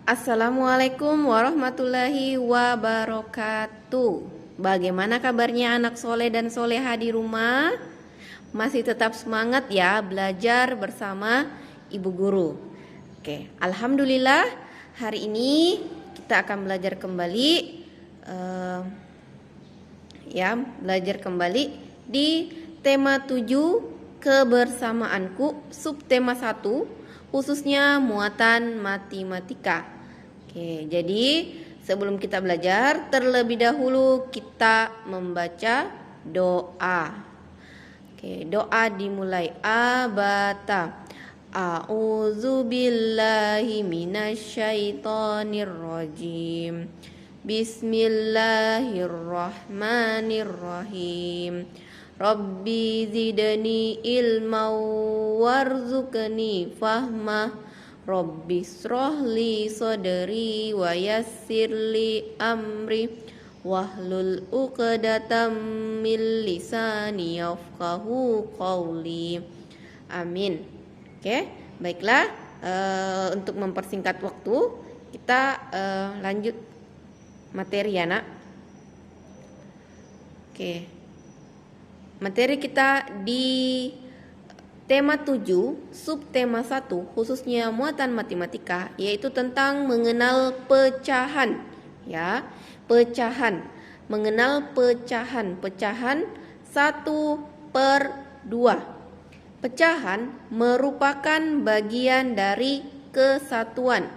Assalamualaikum warahmatullahi wabarakatuh. Bagaimana kabarnya anak soleh dan soleha di rumah? Masih tetap semangat ya belajar bersama ibu guru. Oke, alhamdulillah hari ini kita akan belajar kembali belajar kembali di tema 7 kebersamaanku, subtema 1, khususnya muatan matematika. Oke, jadi sebelum kita belajar, terlebih dahulu kita membaca doa. Oke, doa dimulai abata. A'udzubillahi minasyaitonirrajim. Bismillahirrahmanirrahim. Rabbi zidni ilma warzuqni fahma. Rabbi srohli sodri wa yassirli amri wahlul uqdatam min lisani yafqahu qawli. Amin. Oke, baiklah, untuk mempersingkat waktu kita lanjut materi ya nak. Oke, materi kita di tema 7, subtema 1, khususnya muatan matematika, yaitu tentang mengenal pecahan. Ya, pecahan. Mengenal pecahan. Pecahan 1/2. Pecahan merupakan bagian dari kesatuan.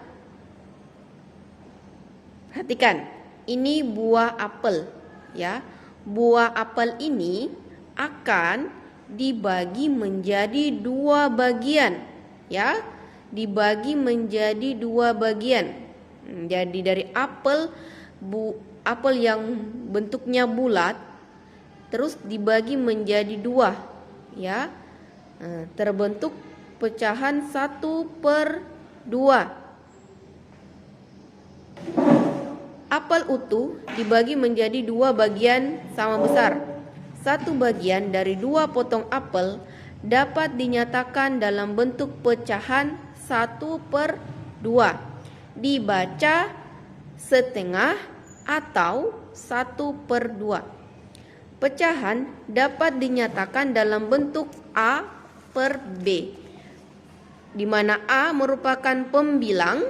Perhatikan, ini buah apel. Ya, buah apel ini akan dibagi menjadi 2 bagian, ya, dibagi menjadi 2 bagian. Jadi dari apel yang bentuknya bulat terus dibagi menjadi 2, ya, terbentuk pecahan 1/2. Apel utuh dibagi menjadi 2 bagian sama besar. Satu bagian dari 2 potong apel dapat dinyatakan dalam bentuk pecahan 1/2. Dibaca setengah atau 1/2. Pecahan dapat dinyatakan dalam bentuk A/B, di mana A merupakan pembilang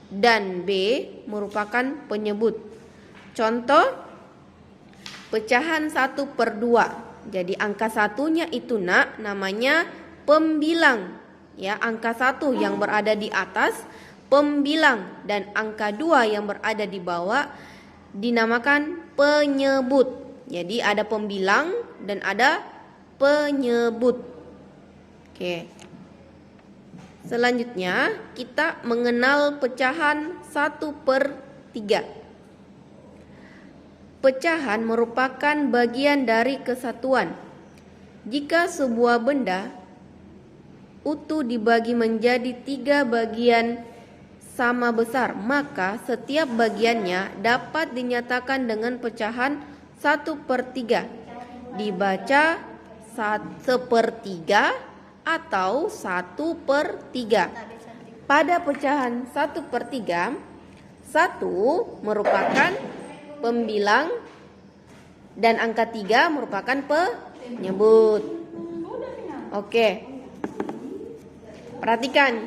dan B merupakan penyebut. Contoh pecahan 1/2. Jadi angka satunya itu nak namanya pembilang. Ya, angka 1 yang berada di atas pembilang dan angka 2 yang berada di bawah dinamakan penyebut. Jadi ada pembilang dan ada penyebut. Oke. Selanjutnya kita mengenal pecahan 1/3. Pecahan merupakan bagian dari kesatuan. Jika sebuah benda utuh dibagi menjadi 3 bagian sama besar, maka setiap bagiannya dapat dinyatakan dengan pecahan 1/3. Dibaca 1/3 atau 1/3. Pada pecahan 1/3, 1 merupakan pembilang dan angka 3 merupakan penyebut. Oke. Perhatikan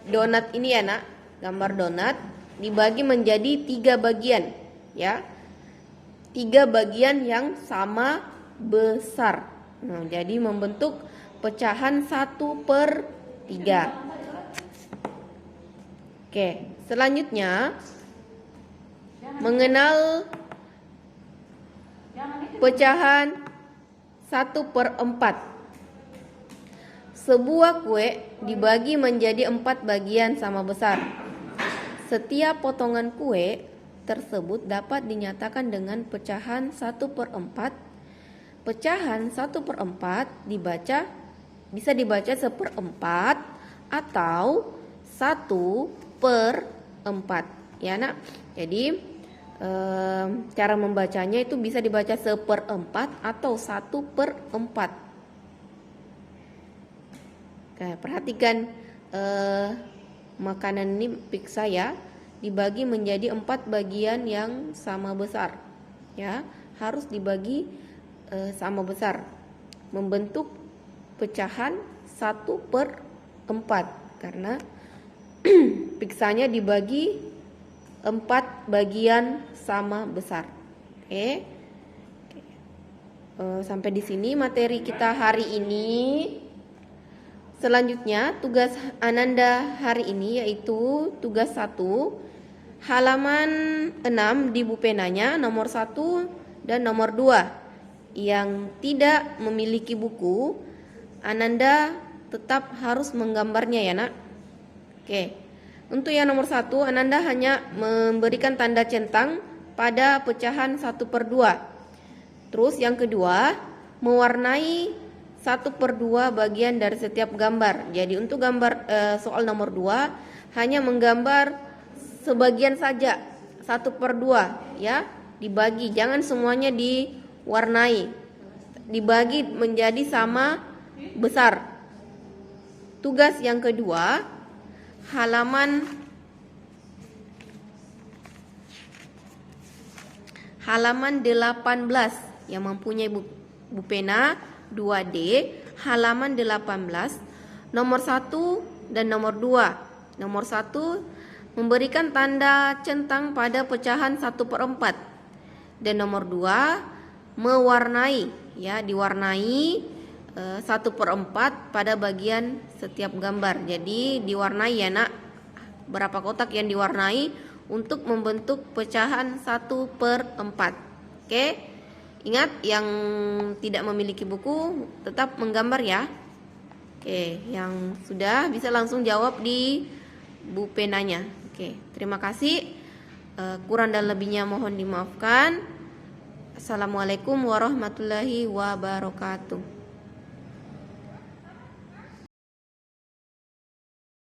donat ini ya nak, gambar donat dibagi menjadi 3 bagian, ya. 3 bagian yang sama besar. Nah, jadi membentuk pecahan 1/3. Oke, selanjutnya mengenal pecahan 1/4. Sebuah kue dibagi menjadi 4 bagian sama besar. Setiap potongan kue tersebut dapat dinyatakan dengan pecahan 1/4. Pecahan 1/4 bisa dibaca 1/4 atau 1/4. Ya nak. Jadi cara membacanya itu bisa dibaca 1/4 atau 1/4. Oke, perhatikan makanan ini pizza ya, dibagi menjadi 4 bagian yang sama besar. Ya, harus dibagi sama besar, membentuk pecahan 1/4 karena pizzanya dibagi 4 bagian sama besar. Oke. Sampai di sini materi kita hari ini. Selanjutnya tugas Ananda hari ini yaitu tugas 1, halaman 6 di buku penanya nomor 1 dan nomor 2. Yang tidak memiliki buku, Ananda tetap harus menggambarnya ya nak. Oke. Untuk yang nomor 1, Ananda hanya memberikan tanda centang pada pecahan 1/2. Terus yang kedua, mewarnai 1/2 bagian dari setiap gambar. Jadi untuk gambar soal nomor 2 hanya menggambar sebagian saja 1/2 ya, dibagi, jangan semuanya diwarnai, dibagi menjadi sama besar. Tugas yang kedua, halaman 18 yang mempunyai buku pena 2D, halaman 18, nomor 1 dan nomor 2. Nomor 1 memberikan tanda centang pada pecahan 1/4 dan nomor 2 mewarnai ya, diwarnai 1/4 pada bagian setiap gambar. Jadi diwarnai ya nak, berapa kotak yang diwarnai untuk membentuk pecahan 1/4. Oke, ingat yang tidak memiliki buku tetap menggambar ya. Oke, yang sudah bisa langsung jawab di buku penanya. Oke, terima kasih. Kurang dan lebihnya mohon dimaafkan. Assalamualaikum warahmatullahi wabarakatuh.